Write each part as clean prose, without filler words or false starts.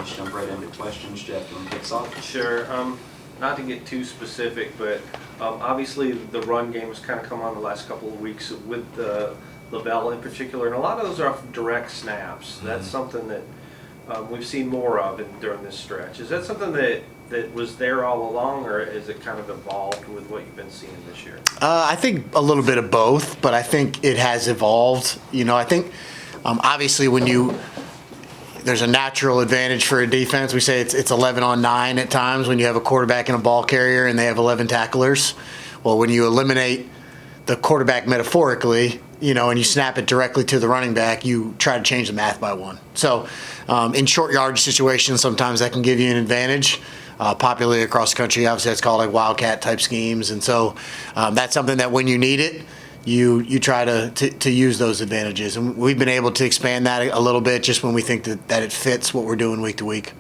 Let's jump right into questions. Jeff, you want to kick us off? Sure. Not to get too specific, but obviously the run game has kind of come on the last couple of weeks with Lavelle in particular, and a lot of those are off direct snaps. That's something that we've seen more of during this stretch. Is that something that was there all along, or is it kind of evolved with what you've been seeing this year? I think a little bit of both, but I think it has evolved. I think obviously there's a natural advantage for a defense. We say it's 11 on 9 at times when you have a quarterback and a ball carrier and they have 11 tacklers. Well, when you eliminate the quarterback metaphorically, and you snap it directly to the running back, you try to change the math by one. So in short yardage situations, sometimes that can give you an advantage. Popularly across the country, obviously that's called like wildcat type schemes. And so that's something that when you need it, you try to use those advantages. And we've been able to expand that a little bit just when we think that it fits what we're doing week to week.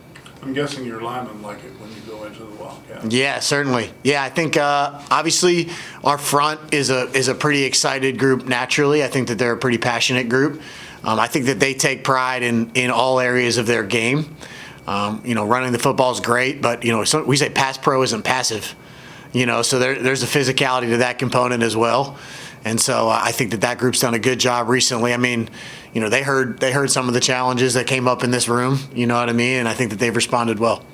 I'm guessing your linemen like it when you go into the wildcat. Yeah, certainly. Yeah, I think obviously our front is a pretty excited group naturally. I think that they're a pretty passionate group. I think that they take pride in all areas of their game. Running the football is great, but we say pass pro isn't passive. So there's a physicality to that component as well. And so I think that group's done a good job recently. I mean, they heard some of the challenges that came up in this room, you know what I mean? And I think that they've responded well.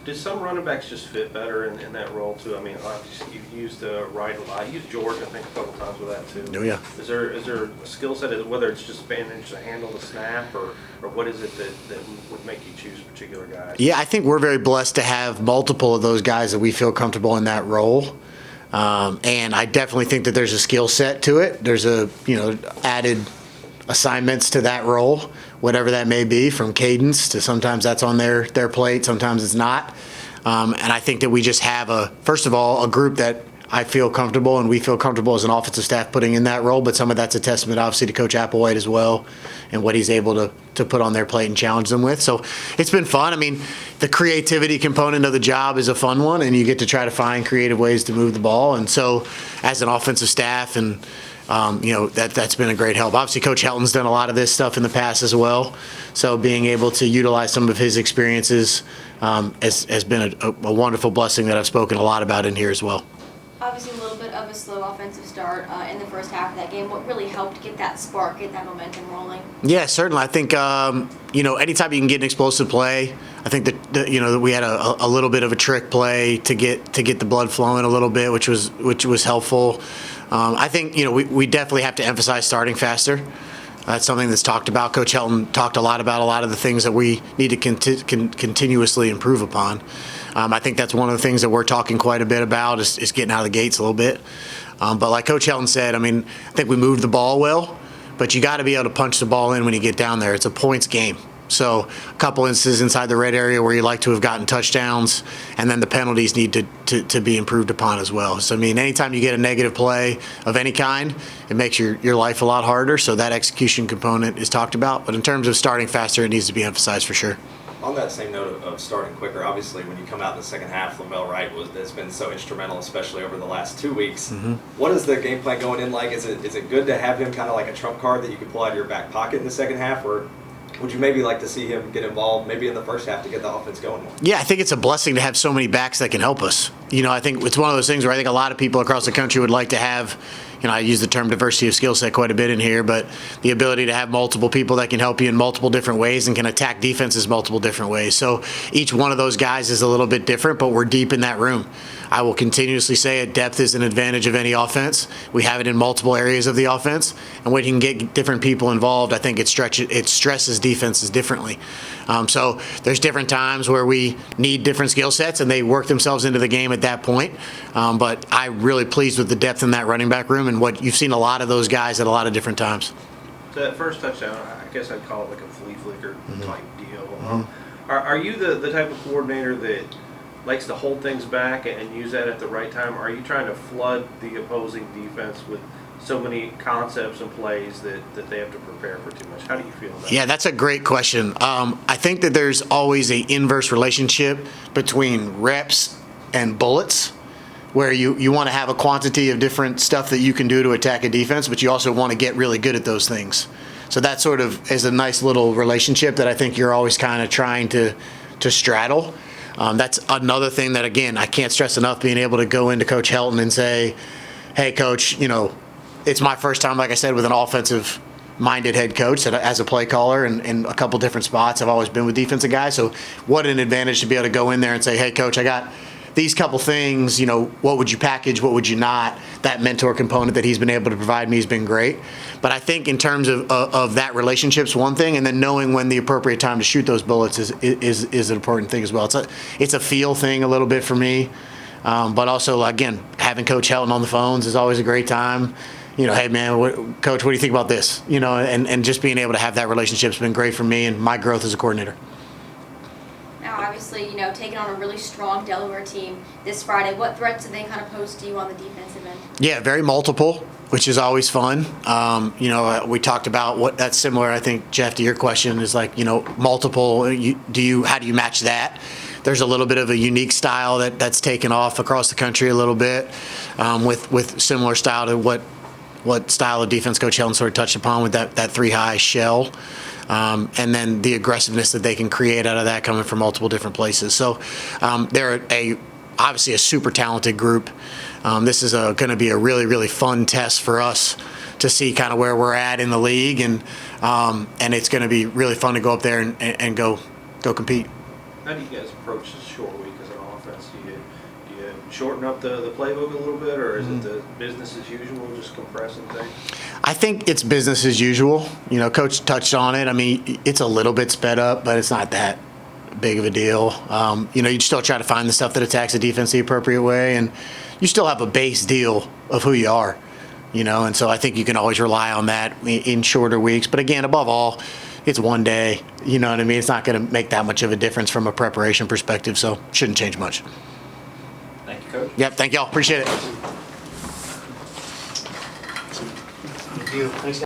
Did some running backs just fit better in that role too? I mean, obviously you've used Wright a lot. You used George, I think, a couple times with that too. Oh yeah. Is there a skill set, whether it's just managed to handle the snap, or what is it that would make you choose particular guys? Yeah, I think we're very blessed to have multiple of those guys that we feel comfortable in that role. And I definitely think that there's a skill set to it. There's added assignments to that role, whatever that may be, from cadence to sometimes that's on their plate, sometimes it's not. And I think that we just have first of all, a group that I feel comfortable and we feel comfortable as an offensive staff putting in that role, but some of that's a testament obviously to Coach Applewhite as well and what he's able to put on their plate and challenge them with. So it's been fun. I mean, the creativity component of the job is a fun one, and you get to try to find creative ways to move the ball. And so as an offensive staff and that's been a great help. Obviously, Coach Helton's done a lot of this stuff in the past as well. So being able to utilize some of his experiences has been a wonderful blessing that I've spoken a lot about in here as well. Obviously, a little bit of a slow offensive start in the first half of that game. What really helped get that spark, get that momentum rolling? Yeah, certainly. I think anytime you can get an explosive play, I think that we had a little bit of a trick play to get the blood flowing a little bit, which was helpful. I think we definitely have to emphasize starting faster. That's something that's talked about. Coach Helton talked a lot about a lot of the things that we need to continuously improve upon. I think that's one of the things that we're talking quite a bit about is getting out of the gates a little bit. But like Coach Helton said, I mean, I think we moved the ball well, but you got to be able to punch the ball in when you get down there. It's a points game. So a couple instances inside the red area where you like to have gotten touchdowns, and then the penalties need to be improved upon as well. So, I mean, anytime you get a negative play of any kind, it makes your life a lot harder. So that execution component is talked about. But in terms of starting faster, it needs to be emphasized for sure. On that same note of starting quicker, obviously when you come out in the second half, Lavelle Wright has been so instrumental, especially over the last 2 weeks. Mm-hmm. What is the game plan going in like? Is it good to have him kind of like a trump card that you can pull out of your back pocket in the second half, or would you maybe like to see him get involved maybe in the first half to get the offense going more? Yeah, I think it's a blessing to have so many backs that can help us. I think it's one of those things where I think a lot of people across the country would like to have, I use the term diversity of skill set quite a bit in here, but the ability to have multiple people that can help you in multiple different ways and can attack defenses multiple different ways. So each one of those guys is a little bit different, but we're deep in that room. I will continuously say it, depth is an advantage of any offense. We have it in multiple areas of the offense, and when you can get different people involved, I think it stresses defenses differently. So there's different times where we need different skill sets, and they work themselves into the game at that point. But I'm really pleased with the depth in that running back room, and what you've seen a lot of those guys at a lot of different times. So that first touchdown, I guess I'd call it like a flea flicker type deal. Are you the type of coordinator that likes to hold things back and use that at the right time? Are you trying to flood the opposing defense with so many concepts and plays that they have to prepare for too much? How do you feel about that? Yeah, that's a great question. I think that there's always an inverse relationship between reps and bullets, where you want to have a quantity of different stuff that you can do to attack a defense, but you also want to get really good at those things. So that sort of is a nice little relationship that I think you're always kind of trying to to straddle. That's another thing that, again, I can't stress enough, being able to go into Coach Helton and say, hey, Coach, it's my first time, like I said, with an offensive-minded head coach as a play caller in a couple different spots. I've always been with defensive guys, so what an advantage to be able to go in there and say, hey, Coach, I got these couple things, what would you package, what would you not? That mentor component that he's been able to provide me has been great. But I think in terms of that relationship's one thing, and then knowing when the appropriate time to shoot those bullets is an important thing as well. It's a feel thing a little bit for me. But also, again, having Coach Helton on the phones is always a great time. Hey, man, Coach, what do you think about this? And just being able to have that relationship has been great for me and my growth as a coordinator. Now, obviously, taking on a really strong Delaware team this Friday, what threats do they kind of pose to you on the defensive end? Yeah, very multiple, which is always fun. We talked about what that's similar, I think, Jeff, to your question is like, multiple. How do you match that? There's a little bit of a unique style that's taken off across the country a little bit, with similar style to what style of defense Coach Helton sort of touched upon with that three-high shell. And then the aggressiveness that they can create out of that coming from multiple different places. So they're obviously a super talented group. This is going to be a really, really fun test for us to see kind of where we're at in the league, and it's going to be really fun to go up there and go compete. How do you guys approach this short week as an offense? Do you shorten up the playbook a little bit, or is it the business as usual, just compressing things? I think it's business as usual. Coach touched on it. I mean, it's a little bit sped up, but it's not that big of a deal. You still try to find the stuff that attacks the defense the appropriate way, and you still have a base deal of who you are, and so I think you can always rely on that in shorter weeks. But again, above all, it's one day, you know what I mean? It's not going to make that much of a difference from a preparation perspective, so shouldn't change much. Thank you, Coach. Yep, thank y'all. Appreciate it. Thank you. Thanks,